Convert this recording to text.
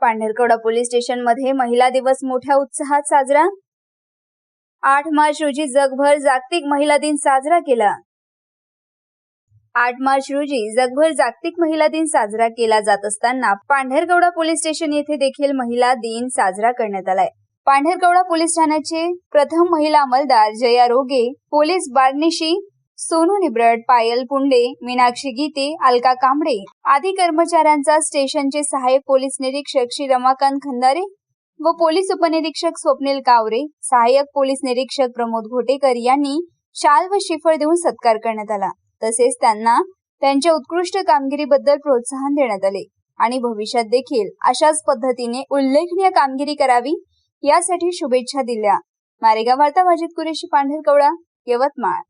Pandharkawada police station मध्ये महिला दिवस मोठ्या उत्साहात साजरा। 8 मार्च रोजी जगभर जागतिक महिला दिन साजरा केला। 8 मार्च रोजी जगभर जागतिक महिला दिन साजरा केला जात असताना पांढरकवडा पोलीस स्टेशन येथे देखील महिला दिन साजरा करण्यात आलाय। पांढरकवडा पोलीस ठाण्याचे प्रथम महिला अंमलदार जया रोगे, पोलीस बारनिशी सोनू निब्रट, पायल पुंडे, मीनाक्षी गीते, अलका कांबळे आदी कर्मचाऱ्यांचा स्टेशनचे सहाय्यक पोलीस निरीक्षक श्री रमाकांत खंदारे व पोलीस उपनिरीक्षक स्वप्नील कावरे, सहाय्यक पोलीस निरीक्षक प्रमोद घोटेकर यांनी शाल व श्रीफळ देऊन सत्कार करण्यात आला। तसेच त्यांना त्यांच्या उत्कृष्ट कामगिरीबद्दल प्रोत्साहन देण्यात आले आणि भविष्यात देखील अशाच पद्धतीने उल्लेखनीय कामगिरी करावी यासाठी शुभेच्छा दिल्या। मारेगाव वार्ता वाजित कुरेशी, पांढरकवडा, यवतमाळ।